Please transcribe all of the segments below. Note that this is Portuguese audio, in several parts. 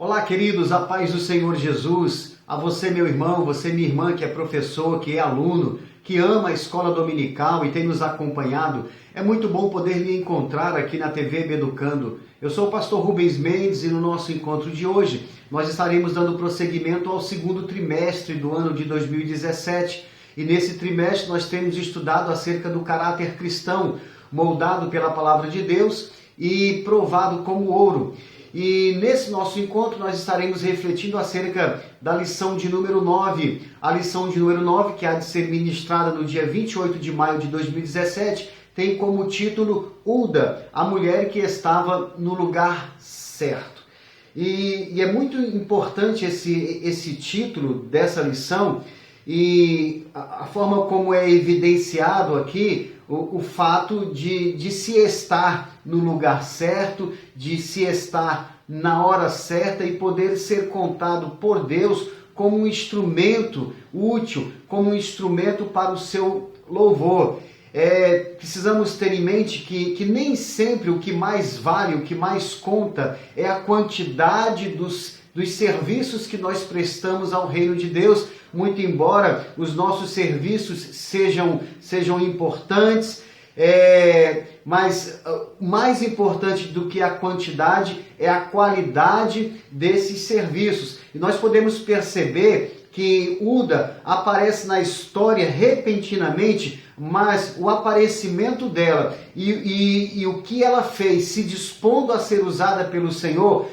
Olá, queridos, a paz do Senhor Jesus, a você, meu irmão, você, minha irmã, que é professor, que é aluno, que ama a escola dominical e tem nos acompanhado. É muito bom poder me encontrar aqui na TV Me Educando. Eu sou o pastor Rubens Mendes e no nosso encontro de hoje nós estaremos dando prosseguimento ao segundo trimestre do ano de 2017. E nesse trimestre nós temos estudado acerca do caráter cristão, moldado pela palavra de Deus e provado como ouro. E nesse nosso encontro nós estaremos refletindo acerca da lição de número 9. A lição de número 9, que há de ser ministrada no dia 28 de maio de 2017, tem como título Uda, a mulher que estava no lugar certo. E é muito importante esse título dessa lição e a forma como é evidenciado aqui o fato de se estar no lugar certo, de se estar na hora certa e poder ser contado por Deus como um instrumento útil, como um instrumento para o seu louvor. Precisamos ter em mente que nem sempre o que mais vale, o que mais conta é a quantidade dos serviços que nós prestamos ao reino de Deus, muito embora os nossos serviços sejam importantes, mas mais importante do que a quantidade é a qualidade desses serviços. E nós podemos perceber que Uda aparece na história repentinamente, mas o aparecimento dela e o que ela fez, se dispondo a ser usada pelo Senhor,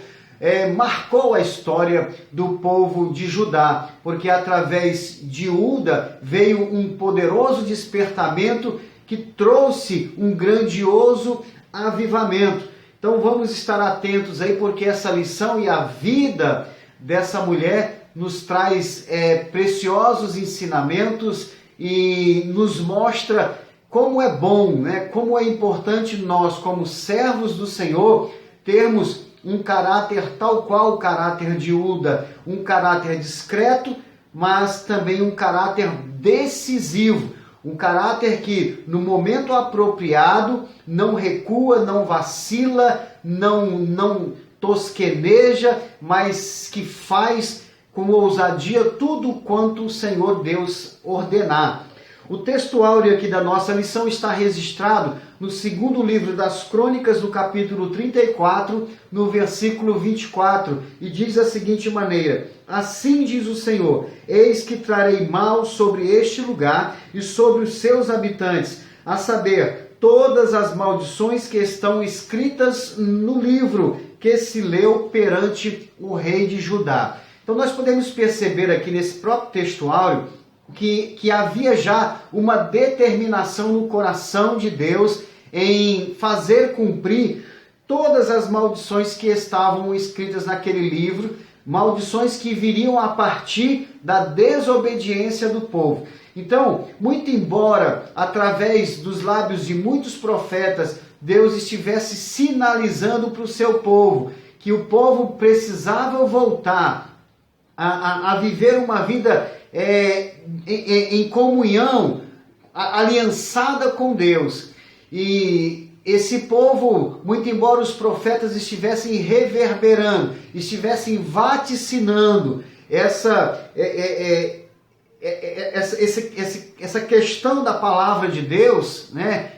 marcou a história do povo de Judá, porque através de Uda veio um poderoso despertamento que trouxe um grandioso avivamento. Então vamos estar atentos aí, porque essa lição e a vida dessa mulher nos traz preciosos ensinamentos e nos mostra como é bom, como é importante nós, como servos do Senhor, termos um caráter tal qual o caráter de Uda, um caráter discreto, mas também um caráter decisivo, um caráter que no momento apropriado não recua, não vacila, não tosqueneja, mas que faz com ousadia tudo quanto o Senhor Deus ordenar. O texto áureo aqui da nossa lição está registrado no segundo livro das Crônicas, no capítulo 34, no versículo 24, e diz da seguinte maneira: assim diz o Senhor, eis que trarei mal sobre este lugar e sobre os seus habitantes, a saber, todas as maldições que estão escritas no livro que se leu perante o rei de Judá. Então nós podemos perceber aqui nesse próprio texto áureo que havia já uma determinação no coração de Deus em fazer cumprir todas as maldições que estavam escritas naquele livro, maldições que viriam a partir da desobediência do povo. Então, muito embora através dos lábios de muitos profetas Deus estivesse sinalizando para o seu povo que o povo precisava voltar a viver uma vida em comunhão, aliançada com Deus. E esse povo, muito embora os profetas estivessem reverberando, estivessem vaticinando essa questão da palavra de Deus,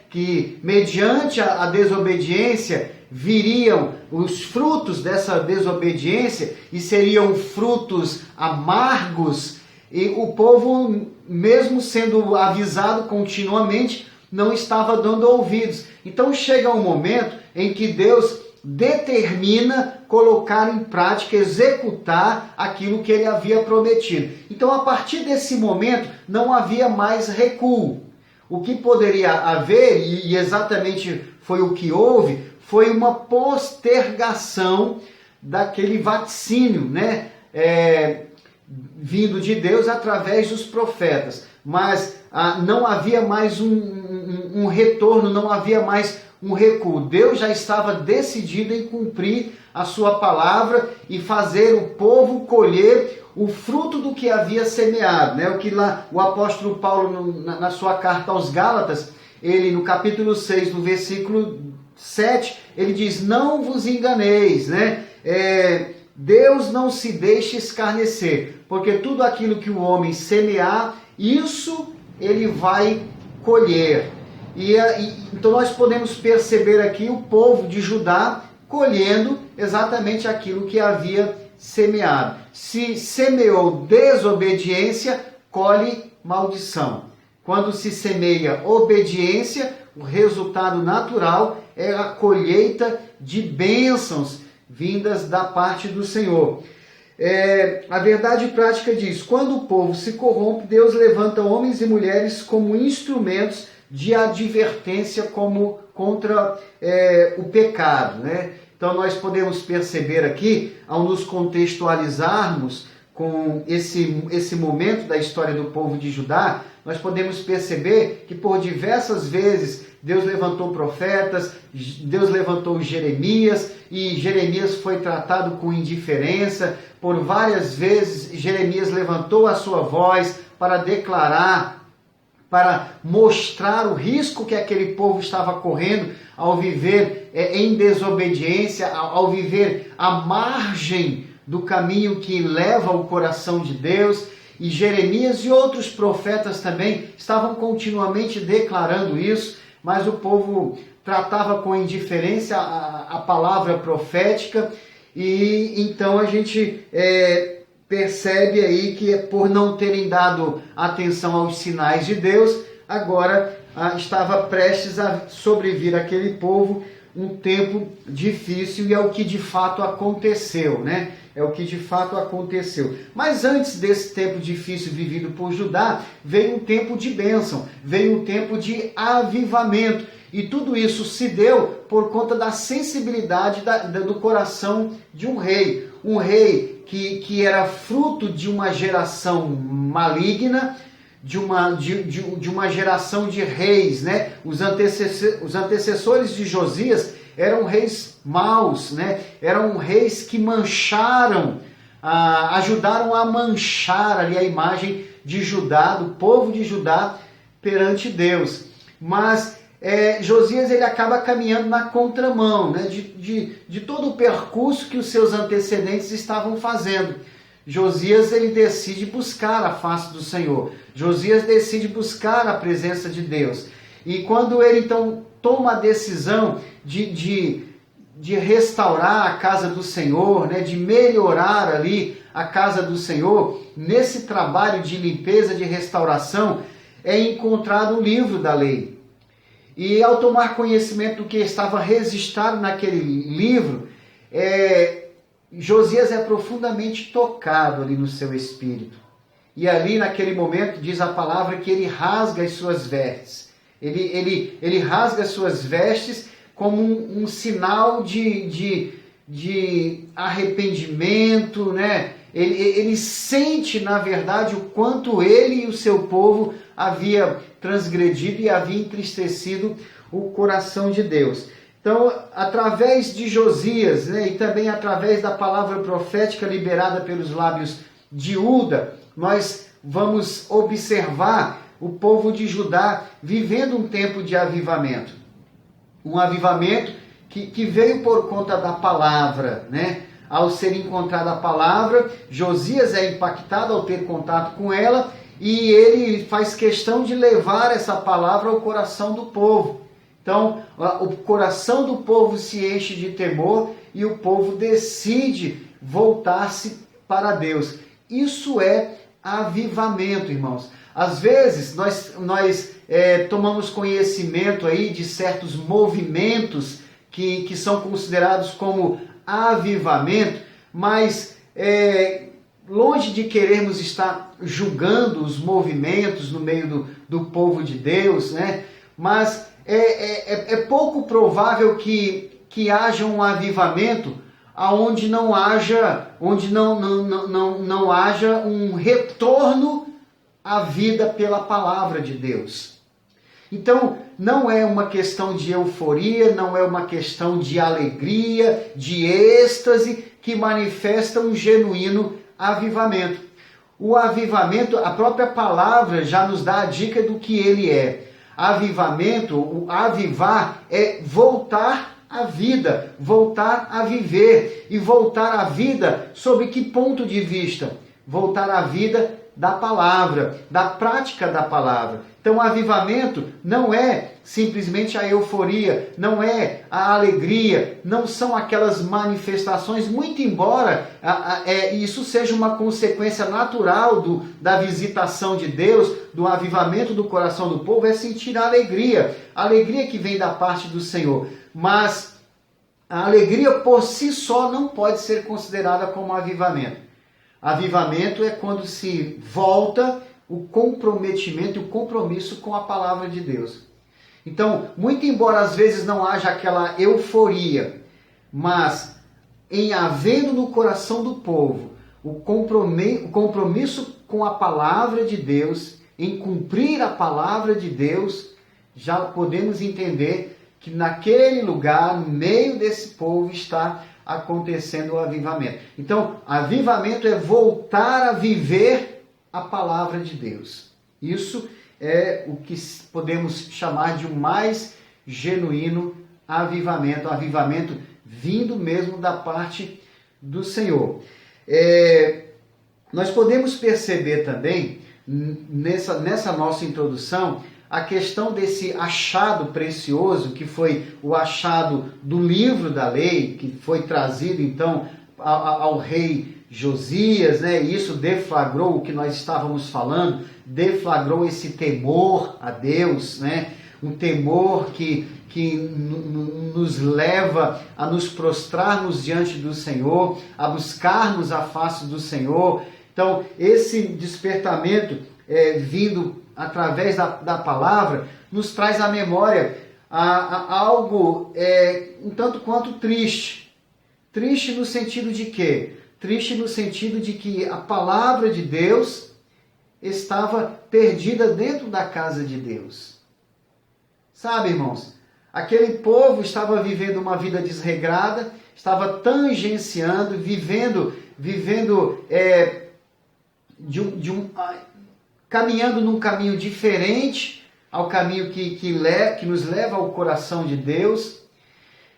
que mediante a desobediência viriam os frutos dessa desobediência e seriam frutos amargos, e o povo, mesmo sendo avisado continuamente, não estava dando ouvidos. Então chega um momento em que Deus determina colocar em prática, executar aquilo que ele havia prometido. Então, a partir desse momento, não havia mais recuo. O que poderia haver, e exatamente foi o que houve, foi uma postergação daquele vaticínio, vindo de Deus através dos profetas. Mas não havia mais um retorno, não havia mais um recuo. Deus já estava decidido em cumprir a sua palavra e fazer o povo colher o fruto do que havia semeado. O que lá o apóstolo Paulo, na sua carta aos Gálatas, ele no capítulo 6, no versículo 7, ele diz: não vos enganeis, Deus não se deixa escarnecer, porque tudo aquilo que o homem semear, isso ele vai colher. Então nós podemos perceber aqui o povo de Judá colhendo exatamente aquilo que havia semeado. Se semeou desobediência, colhe maldição. Quando se semeia obediência, o resultado natural é a colheita de bênçãos vindas da parte do Senhor. A verdade prática diz: quando o povo se corrompe, Deus levanta homens e mulheres como instrumentos de advertência contra o pecado, né? Então nós podemos perceber aqui, ao nos contextualizarmos com esse momento da história do povo de Judá, nós podemos perceber que por diversas vezes Deus levantou profetas, Deus levantou Jeremias, e Jeremias foi tratado com indiferença. Por várias vezes Jeremias levantou a sua voz para declarar, para mostrar o risco que aquele povo estava correndo ao viver em desobediência, ao viver à margem do caminho que leva ao coração de Deus. E Jeremias e outros profetas também estavam continuamente declarando isso, mas o povo tratava com indiferença a palavra profética, e então a gente percebe aí que por não terem dado atenção aos sinais de Deus, agora estava prestes a sobrevir aquele povo um tempo difícil, e é o que de fato aconteceu, né? É o que de fato aconteceu. Mas antes desse tempo difícil vivido por Judá, veio um tempo de bênção, veio um tempo de avivamento. E tudo isso se deu por conta da sensibilidade do coração de um rei. Um rei que era fruto de uma geração maligna, de uma geração de reis, né? Os antecessores de Josias eram reis maus, né? Eram reis que mancharam, ajudaram a manchar ali a imagem de Judá, do povo de Judá perante Deus. Mas Josias ele acaba caminhando na contramão, né? de todo o percurso que os seus antecedentes estavam fazendo. Josias ele decide buscar a face do Senhor. Josias decide buscar a presença de Deus. E quando ele então toma a decisão de restaurar a casa do Senhor, né, de melhorar ali a casa do Senhor, nesse trabalho de limpeza, de restauração, é encontrado o livro da lei. E ao tomar conhecimento do que estava registrado naquele livro, Josias é profundamente tocado ali no seu espírito. E ali naquele momento diz a palavra que ele rasga as suas vestes. Ele rasga as suas vestes como um sinal de arrependimento, né? Ele sente, na verdade, o quanto ele e o seu povo havia transgredido e havia entristecido o coração de Deus. Então, através de Josias, né, e também através da palavra profética liberada pelos lábios de Uda, nós vamos observar o povo de Judá vivendo um tempo de avivamento. Um avivamento que veio por conta da palavra, né? Ao ser encontrada a palavra, Josias é impactado ao ter contato com ela, e ele faz questão de levar essa palavra ao coração do povo. Então, o coração do povo se enche de temor e o povo decide voltar-se para Deus. Isso é avivamento, irmãos. Às vezes, nós tomamos conhecimento aí de certos movimentos que são considerados como avivamento, mas longe de querermos estar julgando os movimentos no meio do povo de Deus, né? Mas é pouco provável que haja um avivamento onde não haja um retorno à vida pela palavra de Deus. Então, não é uma questão de euforia, não é uma questão de alegria, de êxtase que manifesta um genuíno avivamento. O avivamento, a própria palavra já nos dá a dica do que ele é. Avivamento, o avivar, é voltar à vida, voltar a viver. E voltar à vida sob que ponto de vista? Voltar à vida da palavra, da prática da palavra. Então, o avivamento não é simplesmente a euforia, não é a alegria, não são aquelas manifestações, muito embora isso seja uma consequência natural da visitação de Deus, do avivamento do coração do povo, é sentir a alegria que vem da parte do Senhor. Mas a alegria por si só não pode ser considerada como avivamento. Avivamento é quando se volta o comprometimento e o compromisso com a palavra de Deus. Então, muito embora às vezes não haja aquela euforia, mas em havendo no coração do povo o compromisso com a palavra de Deus, em cumprir a palavra de Deus, já podemos entender que naquele lugar, no meio desse povo, está acontecendo o avivamento. Então, avivamento é voltar a viver a palavra de Deus. Isso é o que podemos chamar de um mais genuíno avivamento, avivamento vindo mesmo da parte do Senhor. Nós podemos perceber também, nessa nossa introdução, a questão desse achado precioso, que foi o achado do livro da lei, que foi trazido então ao rei Josias, né? E isso deflagrou o que nós estávamos falando, deflagrou esse temor a Deus, né? Um temor que nos leva a nos prostrarmos diante do Senhor, a buscarmos a face do Senhor. Então, esse despertamento vindo através da palavra, nos traz à memória algo um tanto quanto triste. Triste no sentido de quê? Triste no sentido de que a palavra de Deus estava perdida dentro da casa de Deus. Sabe, irmãos? Aquele povo estava vivendo uma vida desregrada, estava tangenciando, vivendo caminhando num caminho diferente ao caminho que nos leva ao coração de Deus,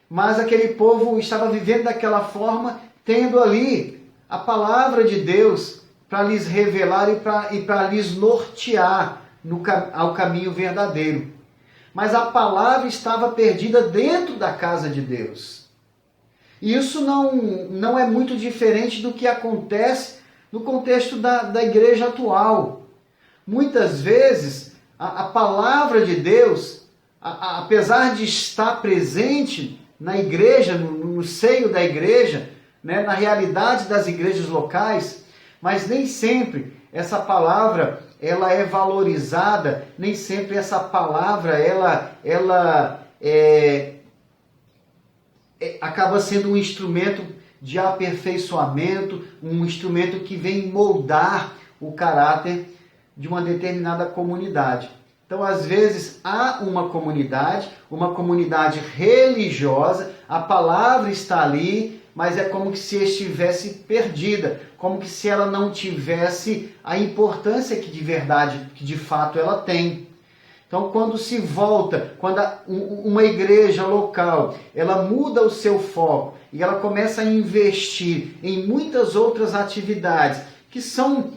mas aquele povo estava vivendo daquela forma, tendo ali a palavra de Deus para lhes revelar e para lhes nortear ao caminho verdadeiro. Mas a palavra estava perdida dentro da casa de Deus. E isso não é muito diferente do que acontece no contexto da igreja atual. Muitas vezes, a palavra de Deus, apesar de estar presente na igreja, no seio da igreja, né, na realidade das igrejas locais, mas nem sempre essa palavra ela é valorizada, nem sempre essa palavra acaba sendo um instrumento de aperfeiçoamento, um instrumento que vem moldar o caráter de uma determinada comunidade. Então, às vezes, há uma comunidade religiosa, a palavra está ali, mas é como se estivesse perdida, como que se ela não tivesse a importância que de fato ela tem. Então, quando se volta, quando uma igreja local, ela muda o seu foco e ela começa a investir em muitas outras atividades que são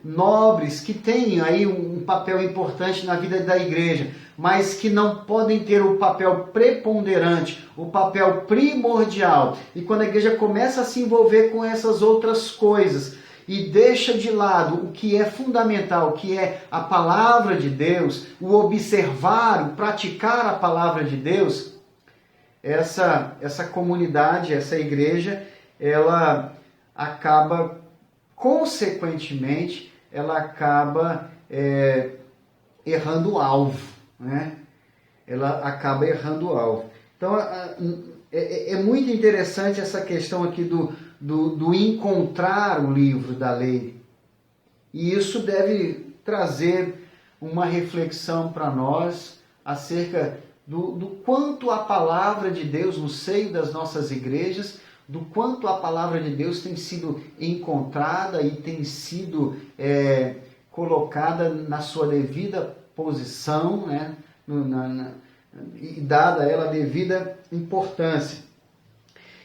nobres, que têm aí um papel importante na vida da igreja, mas que não podem ter o papel preponderante, o papel primordial. E quando a igreja começa a se envolver com essas outras coisas e deixa de lado o que é fundamental, que é a palavra de Deus, o observar, o praticar a palavra de Deus, essa comunidade, essa igreja, ela acaba, consequentemente, ela acaba errando o alvo, né? Ela acaba errando o alvo. Então, é muito interessante essa questão aqui do encontrar o livro da lei. E isso deve trazer uma reflexão para nós acerca do quanto a palavra de Deus no seio das nossas igrejas, do quanto a palavra de Deus tem sido encontrada e tem sido colocada na sua devida posição, né? e dada a ela a devida importância.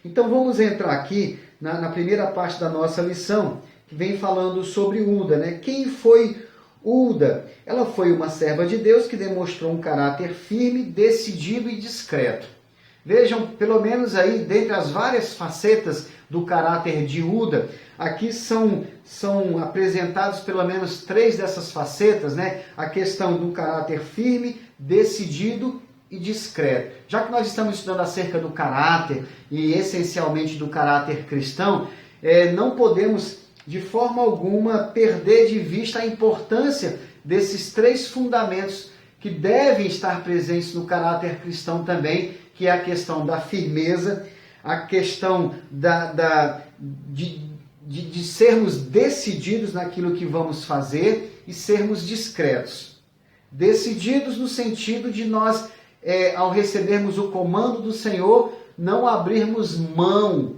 Então vamos entrar aqui na primeira parte da nossa lição, que vem falando sobre Uda, né? Quem foi Uda? Ela foi uma serva de Deus que demonstrou um caráter firme, decidido e discreto. Vejam, pelo menos aí, dentre as várias facetas do caráter de Uda, aqui são apresentados pelo menos 3 dessas facetas, né? A questão do caráter firme, decidido e discreto. Já que nós estamos estudando acerca do caráter e essencialmente do caráter cristão, não podemos de forma alguma perder de vista a importância desses 3 fundamentos que devem estar presentes no caráter cristão também, que é a questão da firmeza, a questão de sermos decididos naquilo que vamos fazer e sermos discretos. Decididos no sentido de nós, ao recebermos o comando do Senhor, não abrirmos mão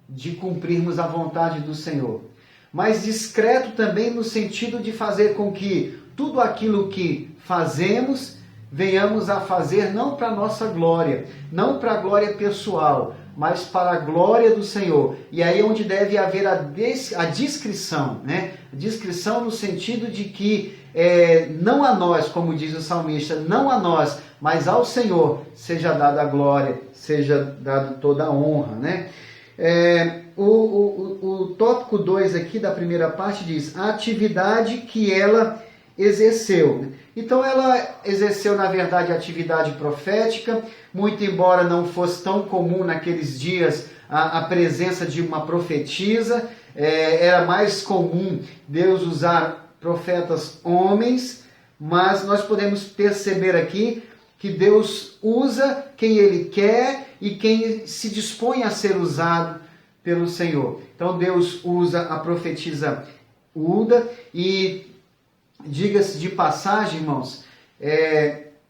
de cumprirmos a vontade do Senhor. Mas discreto também no sentido de fazer com que tudo aquilo que fazemos, venhamos a fazer não para a nossa glória, não para a glória pessoal, mas para a glória do Senhor. E aí é onde deve haver a discrição, né? Discrição no sentido de que não a nós, como diz o salmista, não a nós, mas ao Senhor seja dada a glória, seja dada toda a honra, né? O tópico 2 aqui da primeira parte diz a atividade que ela exerceu. Então ela exerceu, na verdade, a atividade profética, muito embora não fosse tão comum naqueles dias a presença de uma profetisa, era mais comum Deus usar profetas homens, mas nós podemos perceber aqui que Deus usa quem Ele quer e quem se dispõe a ser usado pelo Senhor. Então Deus usa a profetisa Uda e, diga-se de passagem, irmãos,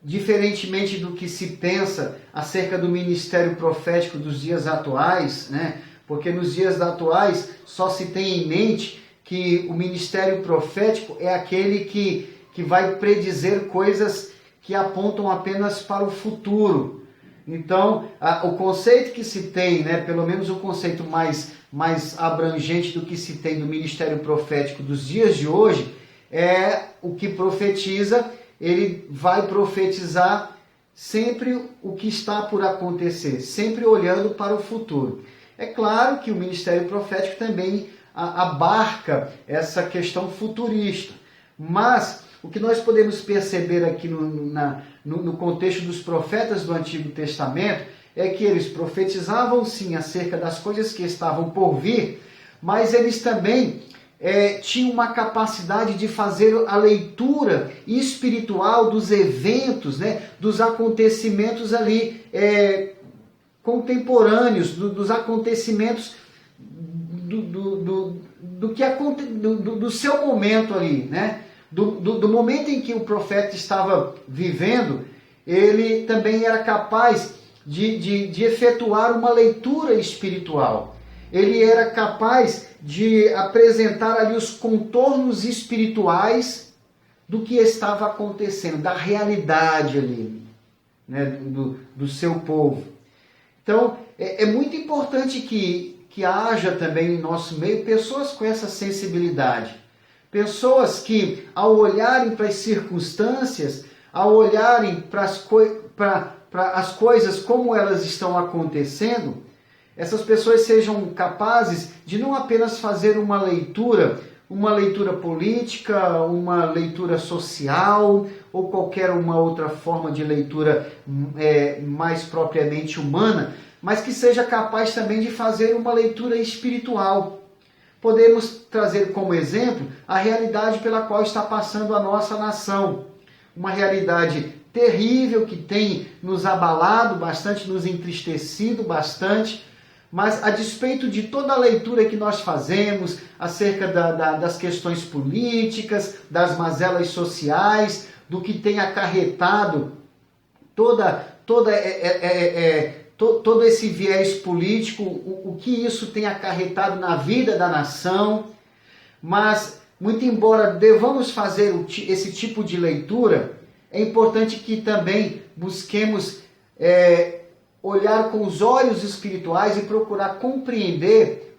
diferentemente do que se pensa acerca do ministério profético dos dias atuais, né? Porque nos dias atuais só se tem em mente que o ministério profético é aquele que vai predizer coisas que apontam apenas para o futuro. Então, o conceito que se tem, né, pelo menos o conceito mais abrangente do que se tem do ministério profético dos dias de hoje, é o que profetiza, ele vai profetizar sempre o que está por acontecer, sempre olhando para o futuro. É claro que o ministério profético também abarca essa questão futurista, mas o que nós podemos perceber aqui no contexto dos profetas do Antigo Testamento é que eles profetizavam sim acerca das coisas que estavam por vir, mas eles também tinham uma capacidade de fazer a leitura espiritual dos eventos, né, dos acontecimentos ali contemporâneos, dos acontecimentos do seu momento ali, né? Do momento em que o profeta estava vivendo, ele também era capaz de efetuar uma leitura espiritual. Ele era capaz de apresentar ali os contornos espirituais do que estava acontecendo, da realidade ali, né, do seu povo. Então, é muito importante que haja também em nosso meio pessoas com essa sensibilidade. Pessoas que, ao olharem para as circunstâncias, ao olharem para as coisas como elas estão acontecendo, essas pessoas sejam capazes de não apenas fazer uma leitura política, uma leitura social ou qualquer uma outra forma de leitura mais propriamente humana, mas que seja capaz também de fazer uma leitura espiritual. Podemos trazer como exemplo a realidade pela qual está passando a nossa nação. Uma realidade terrível que tem nos abalado bastante, nos entristecido bastante, mas a despeito de toda a leitura que nós fazemos acerca das questões políticas, das mazelas sociais, do que tem acarretado todo esse viés político, o que isso tem acarretado na vida da nação, mas muito embora devamos fazer esse tipo de leitura, é importante que também busquemos olhar com os olhos espirituais e procurar compreender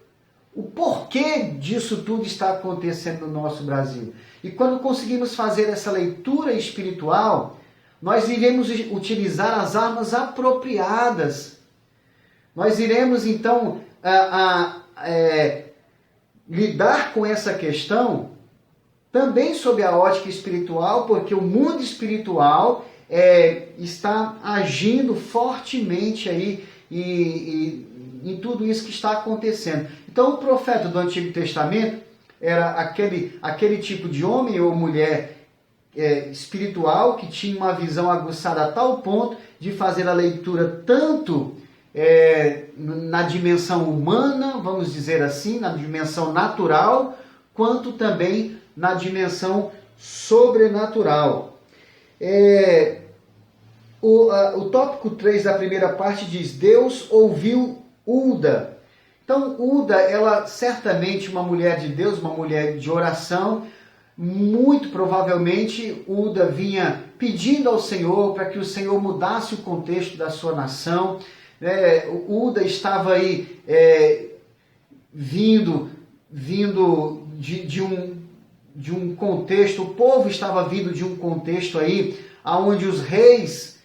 o porquê disso tudo está acontecendo no nosso Brasil. E quando conseguimos fazer essa leitura espiritual, nós iremos utilizar as armas apropriadas. Nós iremos, então, lidar com essa questão também sob a ótica espiritual, porque o mundo espiritual está agindo fortemente aí e em tudo isso que está acontecendo. Então, o profeta do Antigo Testamento era aquele tipo de homem ou mulher espiritual que tinha uma visão aguçada a tal ponto de fazer a leitura tanto na dimensão humana, vamos dizer assim, na dimensão natural, quanto também na dimensão sobrenatural. O tópico 3 da primeira parte diz: Deus ouviu Ulda. Então, Ulda, ela certamente uma mulher de Deus, uma mulher de oração. Muito provavelmente, Ulda vinha pedindo ao Senhor para que o Senhor mudasse o contexto da sua nação. Ulda estava aí vindo de um contexto, o povo estava vindo de um contexto aí onde os reis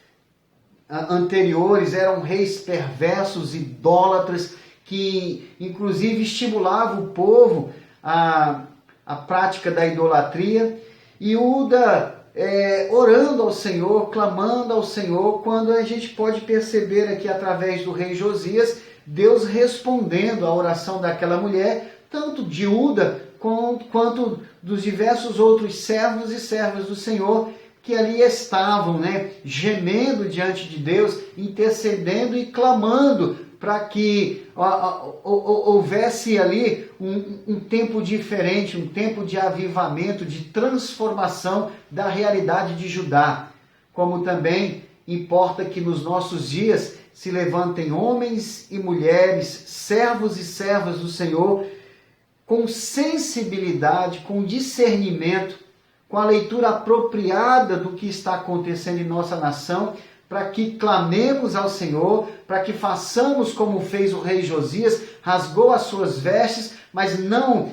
anteriores eram reis perversos, idólatras, que inclusive estimulavam o povo a prática da idolatria. E Ulda orando ao Senhor, clamando ao Senhor, quando a gente pode perceber aqui através do rei Josias, Deus respondendo à oração daquela mulher, tanto de Ulda quanto dos diversos outros servos e servas do Senhor que ali estavam, gemendo diante de Deus, intercedendo e clamando para que houvesse ali um tempo diferente, um tempo de avivamento, de transformação da realidade de Judá. Como também importa que nos nossos dias se levantem homens e mulheres, servos e servas do Senhor, com sensibilidade, com discernimento, com a leitura apropriada do que está acontecendo em nossa nação, para que clamemos ao Senhor, para que façamos como fez o rei Josias, rasgou as suas vestes, mas não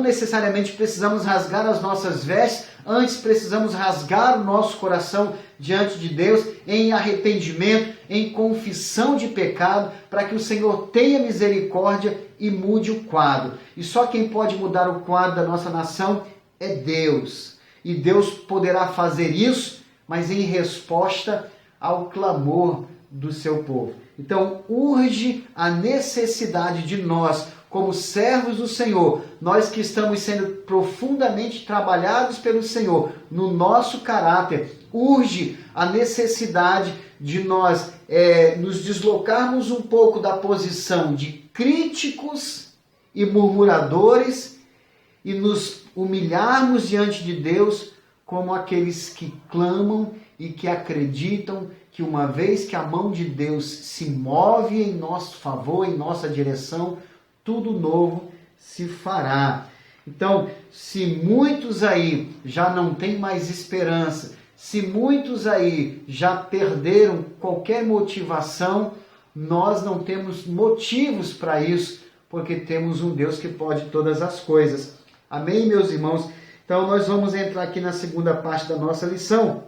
necessariamente precisamos rasgar as nossas vestes, antes precisamos rasgar o nosso coração diante de Deus em arrependimento, em confissão de pecado, para que o Senhor tenha misericórdia e mude o quadro. E só quem pode mudar o quadro da nossa nação é Deus. E Deus poderá fazer isso, mas em resposta ao clamor do seu povo. Então, urge a necessidade de nós, como servos do Senhor, nós que estamos sendo profundamente trabalhados pelo Senhor, no nosso caráter, urge a necessidade de nós nos deslocarmos um pouco da posição de críticos e murmuradores e nos humilharmos diante de Deus como aqueles que clamam e que acreditam que uma vez que a mão de Deus se move em nosso favor, em nossa direção, tudo novo se fará. Então, se muitos aí já não têm mais esperança, se muitos aí já perderam qualquer motivação, nós não temos motivos para isso, porque temos um Deus que pode todas as coisas. Amém, meus irmãos? Então, nós vamos entrar aqui na segunda parte da nossa lição.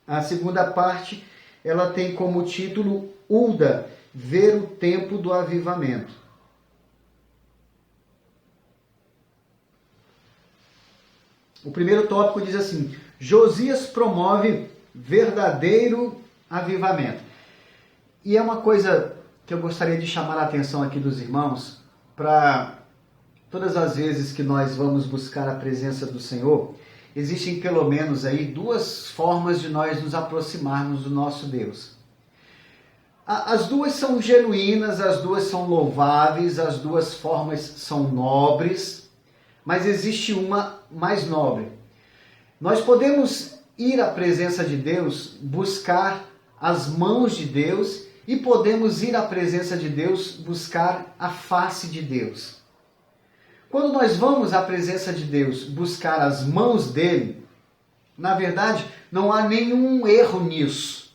A segunda parte, ela tem como título Ulda, ver o tempo do avivamento. O primeiro tópico diz assim: Josias promove verdadeiro avivamento. E é uma coisa que eu gostaria de chamar a atenção aqui dos irmãos, para todas as vezes que nós vamos buscar a presença do Senhor, existem pelo menos aí duas formas de nós nos aproximarmos do nosso Deus. As duas são genuínas, as duas são louváveis, as duas formas são nobres, mas existe uma mais nobre. Nós podemos ir à presença de Deus, buscar as mãos de Deus, e podemos ir à presença de Deus, buscar a face de Deus. Quando nós vamos à presença de Deus buscar as mãos dele, Na verdade, não há nenhum erro nisso.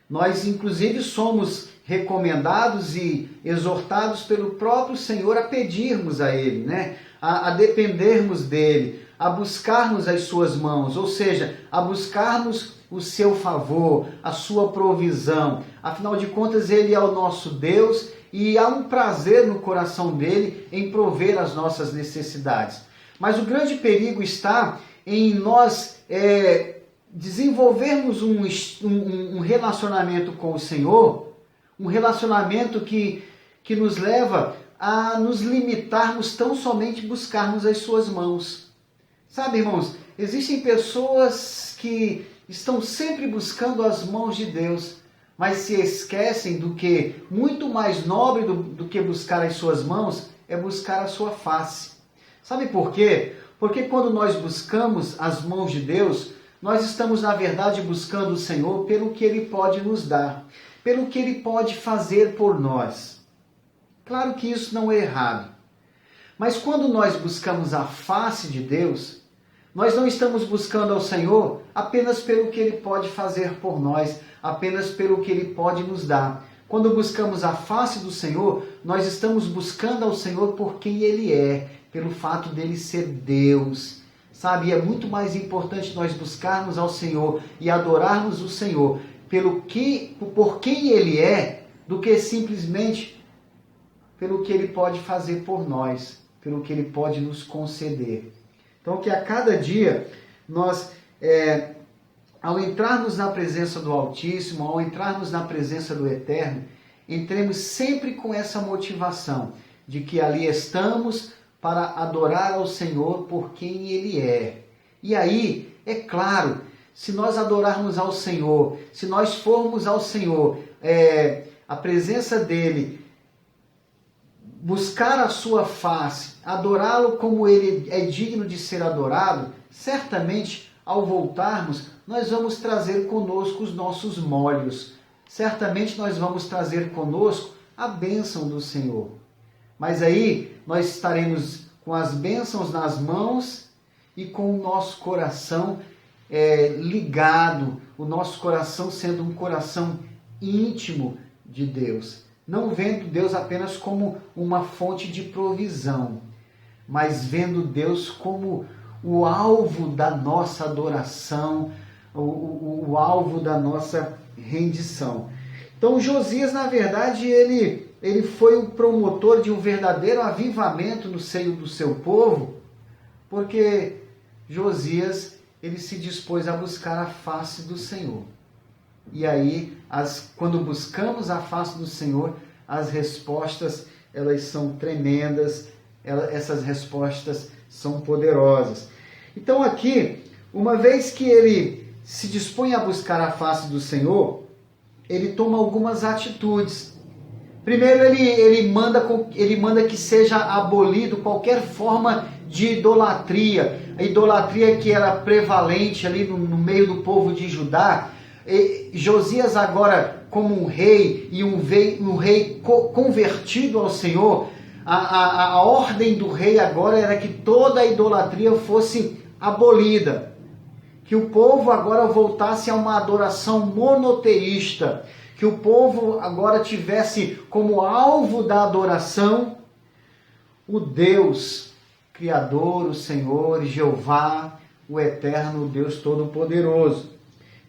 Nós, inclusive, somos recomendados e exortados pelo próprio Senhor a pedirmos a Ele, né? A dependermos dEle, a buscarmos as suas mãos, ou seja, a buscarmos o seu favor, a sua provisão. Afinal de contas, Ele é o nosso Deus e há um prazer no coração dele em prover as nossas necessidades. Mas o grande perigo está em nós desenvolvermos um relacionamento com o Senhor, um relacionamento que nos leva a nos limitarmos tão somente buscarmos as suas mãos. Sabe, irmãos, existem pessoas que estão sempre buscando as mãos de Deus, mas se esquecem do que muito mais nobre do que buscar as suas mãos é buscar a sua face. Sabe por quê? Porque quando nós buscamos as mãos de Deus, nós estamos, na verdade, buscando o Senhor pelo que Ele pode nos dar, pelo que Ele pode fazer por nós. Claro que isso não é errado. Mas quando nós buscamos a face de Deus, nós não estamos buscando ao Senhor apenas pelo que Ele pode fazer por nós, apenas pelo que Ele pode nos dar. Quando buscamos a face do Senhor, nós estamos buscando ao Senhor por quem Ele é, pelo fato dele ser Deus. Sabe, é muito mais importante nós buscarmos ao Senhor e adorarmos o Senhor por quem Ele é, do que simplesmente pelo que Ele pode fazer por nós, pelo que Ele pode nos conceder. Então, que a cada dia nós, ao entrarmos na presença do Altíssimo, ao entrarmos na presença do Eterno, entremos sempre com essa motivação de que ali estamos para adorar ao Senhor por quem Ele é. E aí, é claro, se nós adorarmos ao Senhor, se nós formos ao Senhor, a presença dEle, buscar a sua face, adorá-lo como Ele é digno de ser adorado, certamente, ao voltarmos, nós vamos trazer conosco os nossos molhos. Certamente nós vamos trazer conosco a bênção do Senhor. Mas aí nós estaremos com as bênçãos nas mãos e com o nosso coração ligado, o nosso coração sendo um coração íntimo de Deus. Não vendo Deus apenas como uma fonte de provisão, mas vendo Deus como o alvo da nossa adoração, o alvo da nossa rendição. Então Josias, na verdade, ele foi o promotor de um verdadeiro avivamento no seio do seu povo, porque Josias, ele se dispôs a buscar a face do Senhor. E aí, quando buscamos a face do Senhor, as respostas, elas são tremendas, essas respostas são poderosas. Então aqui, uma vez que ele se dispõe a buscar a face do Senhor, ele toma algumas atitudes. Primeiro, ele manda que seja abolido qualquer forma de idolatria. A idolatria que era prevalente ali no meio do povo de Judá. Josias agora, como um rei, e um rei convertido ao Senhor, a ordem do rei agora era que toda a idolatria fosse abolida. Que o povo agora voltasse a uma adoração monoteísta. Que o povo agora tivesse como alvo da adoração o Deus Criador, o Senhor, Jeová, o Eterno, o Deus Todo-Poderoso.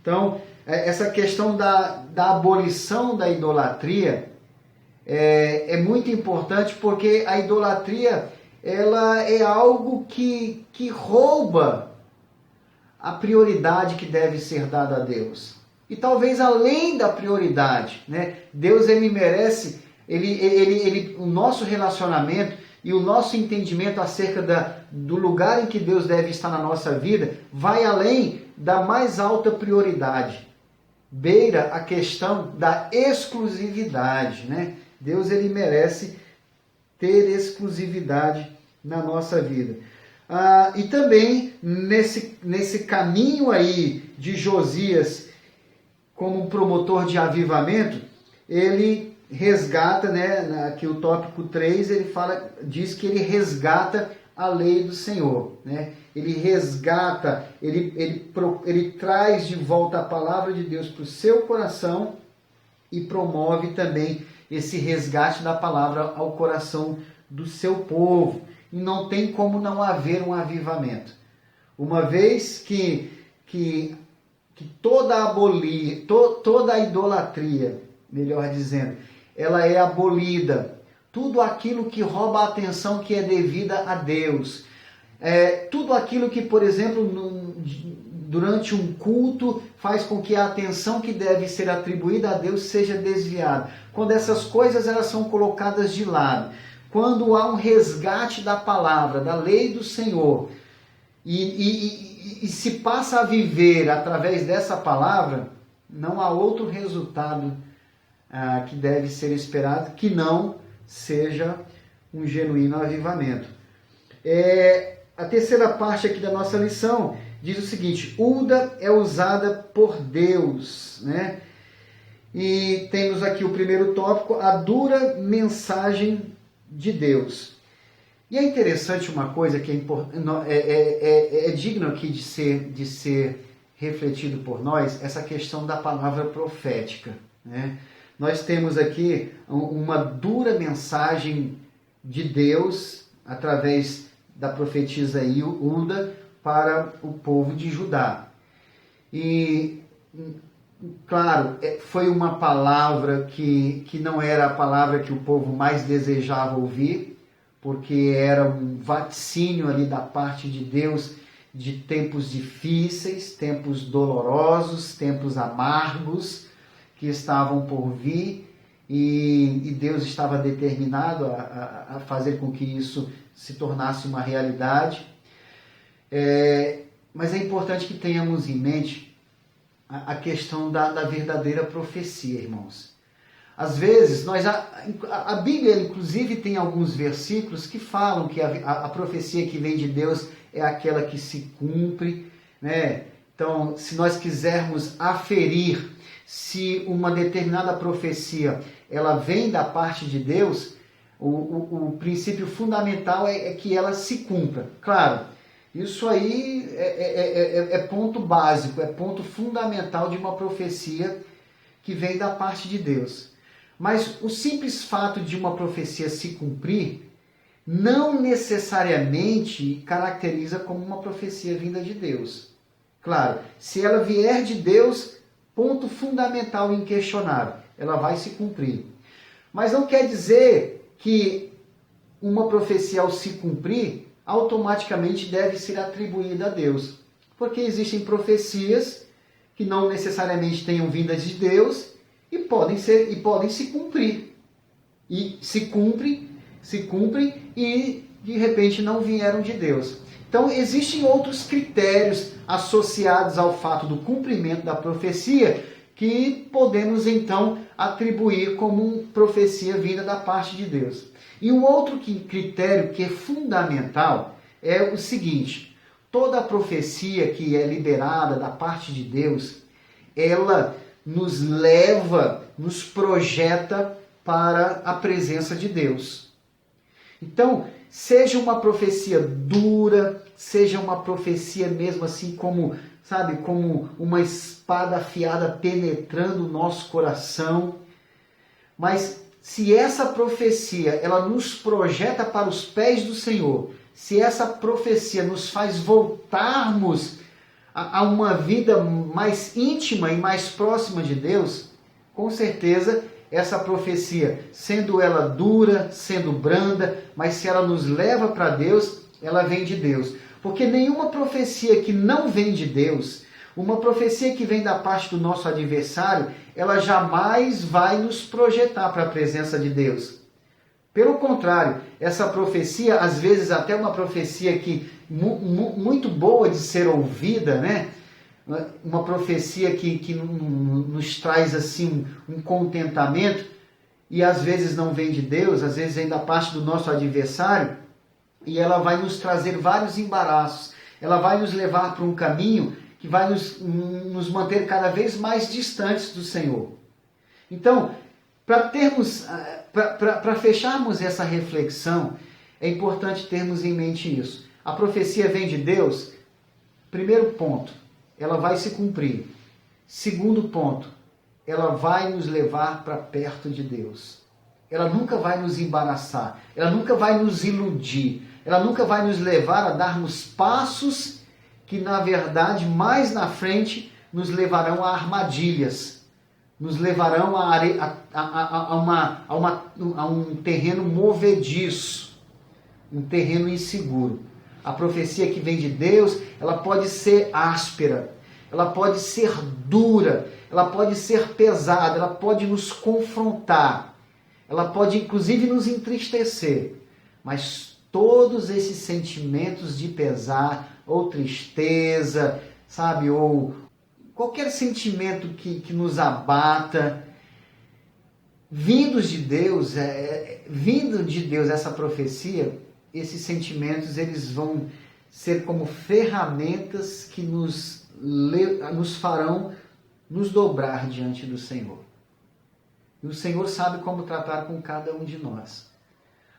Então, essa questão da abolição da idolatria é muito importante, porque a idolatria ela é algo que rouba a prioridade que deve ser dada a Deus. E talvez além da prioridade, né? Deus, ele merece, o nosso relacionamento e o nosso entendimento acerca do lugar em que Deus deve estar na nossa vida, vai além da mais alta prioridade. Beira a questão da exclusividade, né? Deus, ele merece ter exclusividade na nossa vida. E também nesse caminho aí de Josias como um promotor de avivamento, ele resgata, né, aqui o tópico 3, diz que ele resgata a lei do Senhor, né? Ele resgata, ele traz de volta a palavra de Deus para o seu coração e promove também esse resgate da palavra ao coração do seu povo. E não tem como não haver um avivamento. Uma vez que toda a idolatria, melhor dizendo, ela é abolida. Tudo aquilo que rouba a atenção que é devida a Deus. Tudo aquilo que, por exemplo, durante um culto faz com que a atenção que deve ser atribuída a Deus seja desviada. Quando essas coisas elas são colocadas de lado, quando há um resgate da palavra, da lei do Senhor, e se passa a viver através dessa palavra, não há outro resultado que deve ser esperado que não seja um genuíno avivamento. A terceira parte aqui da nossa lição diz o seguinte: Ulda é usada por Deus, né? E temos aqui o primeiro tópico, a dura mensagem de Deus. E é interessante uma coisa que é digno aqui de ser refletido por nós, essa questão da palavra profética, né? Nós temos aqui uma dura mensagem de Deus através da profetisa Ulda para o povo de Judá. E, claro, foi uma palavra que não era a palavra que o povo mais desejava ouvir, porque era um vaticínio ali da parte de Deus de tempos difíceis, tempos dolorosos, tempos amargos que estavam por vir, e Deus estava determinado a fazer com que isso se tornasse uma realidade. Mas é importante que tenhamos em mente a questão da verdadeira profecia, irmãos. Às vezes, a Bíblia, inclusive, tem alguns versículos que falam que a profecia que vem de Deus é aquela que se cumpre, né? Então, se nós quisermos aferir se uma determinada profecia ela vem da parte de Deus, o princípio fundamental é que ela se cumpra. Claro, isso aí é ponto básico, é ponto fundamental de uma profecia que vem da parte de Deus. Mas o simples fato de uma profecia se cumprir não necessariamente caracteriza como uma profecia vinda de Deus. Claro, se ela vier de Deus, ponto fundamental e inquestionável, ela vai se cumprir. Mas não quer dizer que uma profecia, ao se cumprir, automaticamente deve ser atribuída a Deus. Porque existem profecias que não necessariamente tenham vindas de Deus e podem se cumprir. E se cumprem e de repente não vieram de Deus. Então existem outros critérios associados ao fato do cumprimento da profecia que podemos então atribuir como profecia vinda da parte de Deus. E um outro critério que é fundamental é o seguinte: toda profecia que é liberada da parte de Deus, ela nos leva, nos projeta para a presença de Deus. Então, seja uma profecia dura, seja uma profecia mesmo assim como uma espada afiada penetrando o nosso coração, mas se essa profecia ela nos projeta para os pés do Senhor, se essa profecia nos faz voltarmos a uma vida mais íntima e mais próxima de Deus, com certeza essa profecia, sendo ela dura, sendo branda, mas se ela nos leva para Deus, ela vem de Deus. Porque nenhuma profecia que não vem de Deus, uma profecia que vem da parte do nosso adversário, ela jamais vai nos projetar para a presença de Deus. Pelo contrário, essa profecia, às vezes até uma profecia que muito boa de ser ouvida, né? Uma profecia que nos traz assim um contentamento, e às vezes não vem de Deus, às vezes vem da parte do nosso adversário, e ela vai nos trazer vários embaraços, ela vai nos levar para um caminho que vai nos manter cada vez mais distantes do Senhor. Então, para fecharmos essa reflexão, É importante termos em mente isso. A profecia vem de Deus? Primeiro ponto, ela vai se cumprir. Segundo ponto, ela vai nos levar para perto de Deus. Ela nunca vai nos embaraçar, ela nunca vai nos iludir, ela nunca vai nos levar a darmos passos que, na verdade, mais na frente, nos levarão a armadilhas, nos levarão a um terreno movediço, um terreno inseguro. A profecia que vem de Deus, ela pode ser áspera, ela pode ser dura, ela pode ser pesada, ela pode nos confrontar, ela pode inclusive nos entristecer, mas todos esses sentimentos de pesar ou tristeza, sabe, ou qualquer sentimento que nos abata, vindo de Deus essa profecia, esses sentimentos eles vão ser como ferramentas que nos farão nos dobrar diante do Senhor. E o Senhor sabe como tratar com cada um de nós.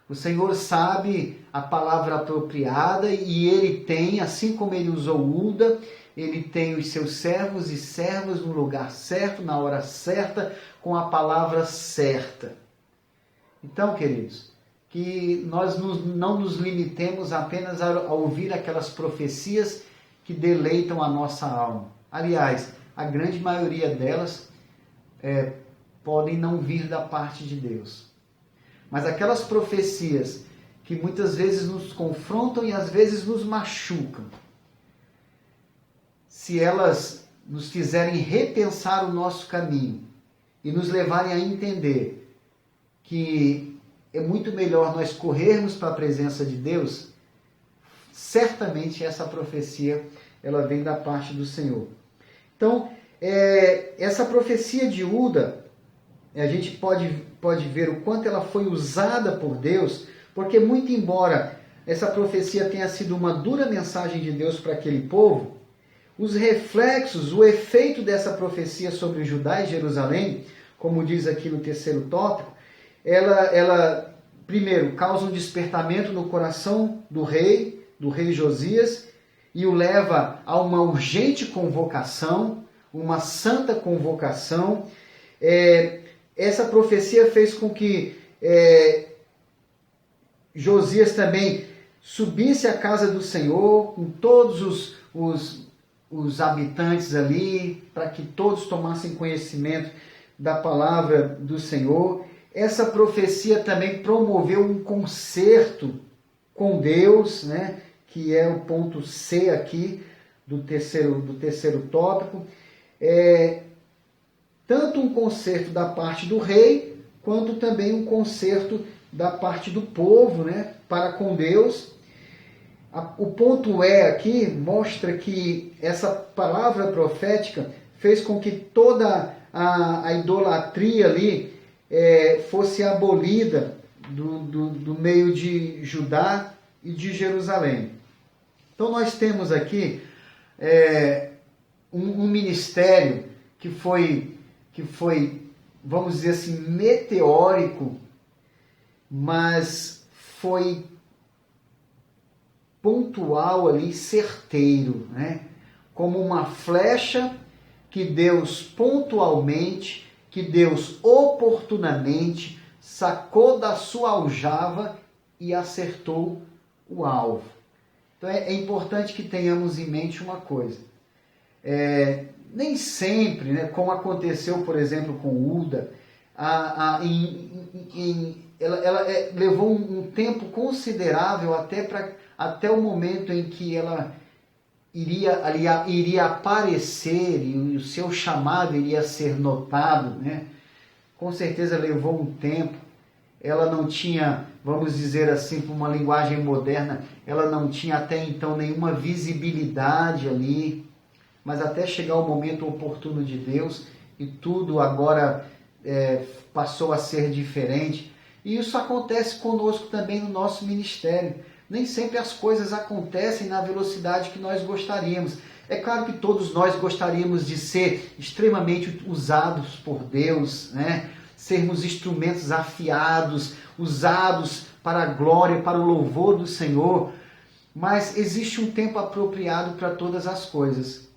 O Senhor sabe a palavra apropriada e Ele tem, assim como Ele usou Uda, Ele tem os seus servos e servas no lugar certo, na hora certa, com a palavra certa. Então, queridos, que nós não nos limitemos apenas a ouvir aquelas profecias que deleitam a nossa alma. Aliás, a grande maioria delas podem não vir da parte de Deus. Mas aquelas profecias que muitas vezes nos confrontam e às vezes nos machucam, se elas nos fizerem repensar o nosso caminho e nos levarem a entender que é muito melhor nós corrermos para a presença de Deus, certamente essa profecia ela vem da parte do Senhor. Então, essa profecia de Uda, a gente pode ver o quanto ela foi usada por Deus, porque muito embora essa profecia tenha sido uma dura mensagem de Deus para aquele povo, os reflexos, o efeito dessa profecia sobre Judá e Jerusalém, como diz aqui no terceiro tópico, ela primeiro causa um despertamento no coração do rei Josias, e o leva a uma urgente convocação, uma santa convocação. Essa profecia fez com que Josias também subisse à casa do Senhor, com todos os habitantes ali, para que todos tomassem conhecimento da palavra do Senhor. Essa profecia também promoveu um concerto com Deus, né? Que é o ponto C aqui do terceiro tópico. Tanto um concerto da parte do rei, quanto também um concerto da parte do povo, né, para com Deus. O ponto E aqui mostra que essa palavra profética fez com que toda a idolatria ali fosse abolida do meio de Judá e de Jerusalém. Então nós temos aqui um ministério que foi, vamos dizer assim, meteórico, mas foi pontual ali, certeiro, né? Como uma flecha que Deus pontualmente, que Deus oportunamente sacou da sua aljava e acertou o alvo. Então é importante que tenhamos em mente uma coisa. Nem sempre, né, como aconteceu, por exemplo, com Uda, ela levou um tempo considerável até o momento em que ela iria aparecer e o seu chamado iria ser notado, né? Com certeza levou um tempo. Ela não tinha, vamos dizer assim, por uma linguagem moderna, ela não tinha até então nenhuma visibilidade ali, mas até chegar o momento oportuno de Deus e tudo agora passou a ser diferente. E isso acontece conosco também no nosso ministério. Nem sempre as coisas acontecem na velocidade que nós gostaríamos. É claro que todos nós gostaríamos de ser extremamente usados por Deus, né? Sermos instrumentos afiados, usados para a glória, para o louvor do Senhor, mas existe um tempo apropriado para todas as coisas.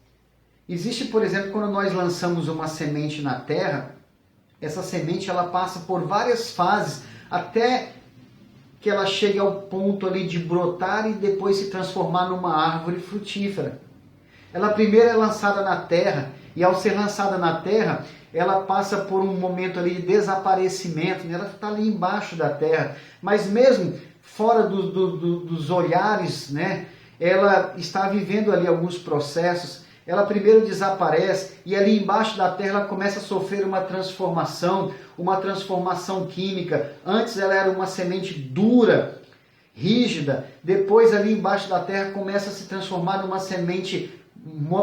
Existe, por exemplo, quando nós lançamos uma semente na terra, essa semente ela passa por várias fases até que ela chegue ao ponto ali de brotar e depois se transformar numa árvore frutífera. Ela primeiro é lançada na terra e ao ser lançada na terra, ela passa por um momento ali de desaparecimento, né? Ela está ali embaixo da terra, mas mesmo fora dos olhares, né? Ela está vivendo ali alguns processos. Ela primeiro desaparece e ali embaixo da terra ela começa a sofrer uma transformação química. Antes ela era uma semente dura, rígida, depois ali embaixo da terra começa a se transformar numa semente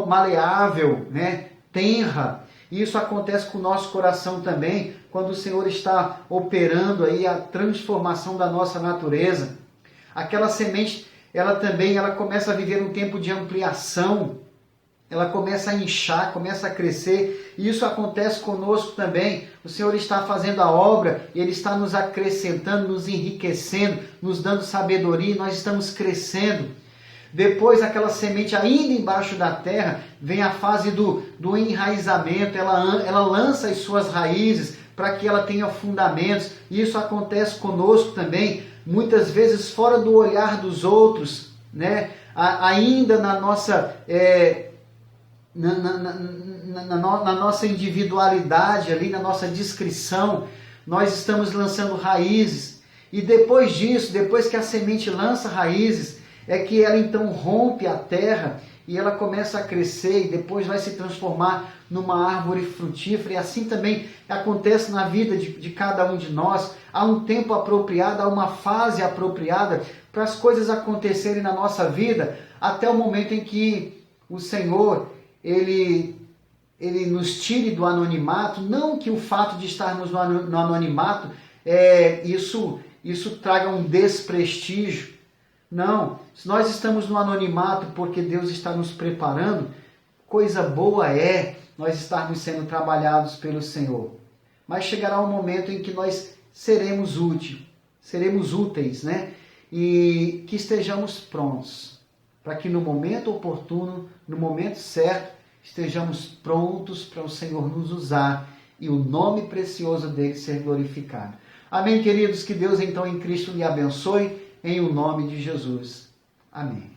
maleável, né? Tenra. E isso acontece com o nosso coração também, quando o Senhor está operando aí a transformação da nossa natureza. Aquela semente, ela começa a viver um tempo de ampliação, ela começa a inchar, começa a crescer, e isso acontece conosco também. O Senhor está fazendo a obra e Ele está nos acrescentando, nos enriquecendo, nos dando sabedoria, e nós estamos crescendo. Depois, aquela semente ainda embaixo da terra, vem a fase do enraizamento, ela lança as suas raízes para que ela tenha fundamentos, e isso acontece conosco também, muitas vezes fora do olhar dos outros, né? Ainda na nossa... Na nossa individualidade, ali na nossa discrição, nós estamos lançando raízes, e depois disso, depois que a semente lança raízes, é que ela então rompe a terra e ela começa a crescer e depois vai se transformar numa árvore frutífera, e assim também acontece na vida de cada um de nós. Há um tempo apropriado, há uma fase apropriada para as coisas acontecerem na nossa vida, até o momento em que o Senhor ele nos tire do anonimato. Não que o fato de estarmos no anonimato isso traga um desprestígio. Não, se nós estamos no anonimato porque Deus está nos preparando, coisa boa é nós estarmos sendo trabalhados pelo Senhor. Mas chegará um momento em que nós seremos úteis, né? E que estejamos prontos, para que no momento oportuno, no momento certo, estejamos prontos para o Senhor nos usar e o nome precioso dele ser glorificado. Amém, queridos? Que Deus então em Cristo lhe abençoe, em o nome de Jesus. Amém.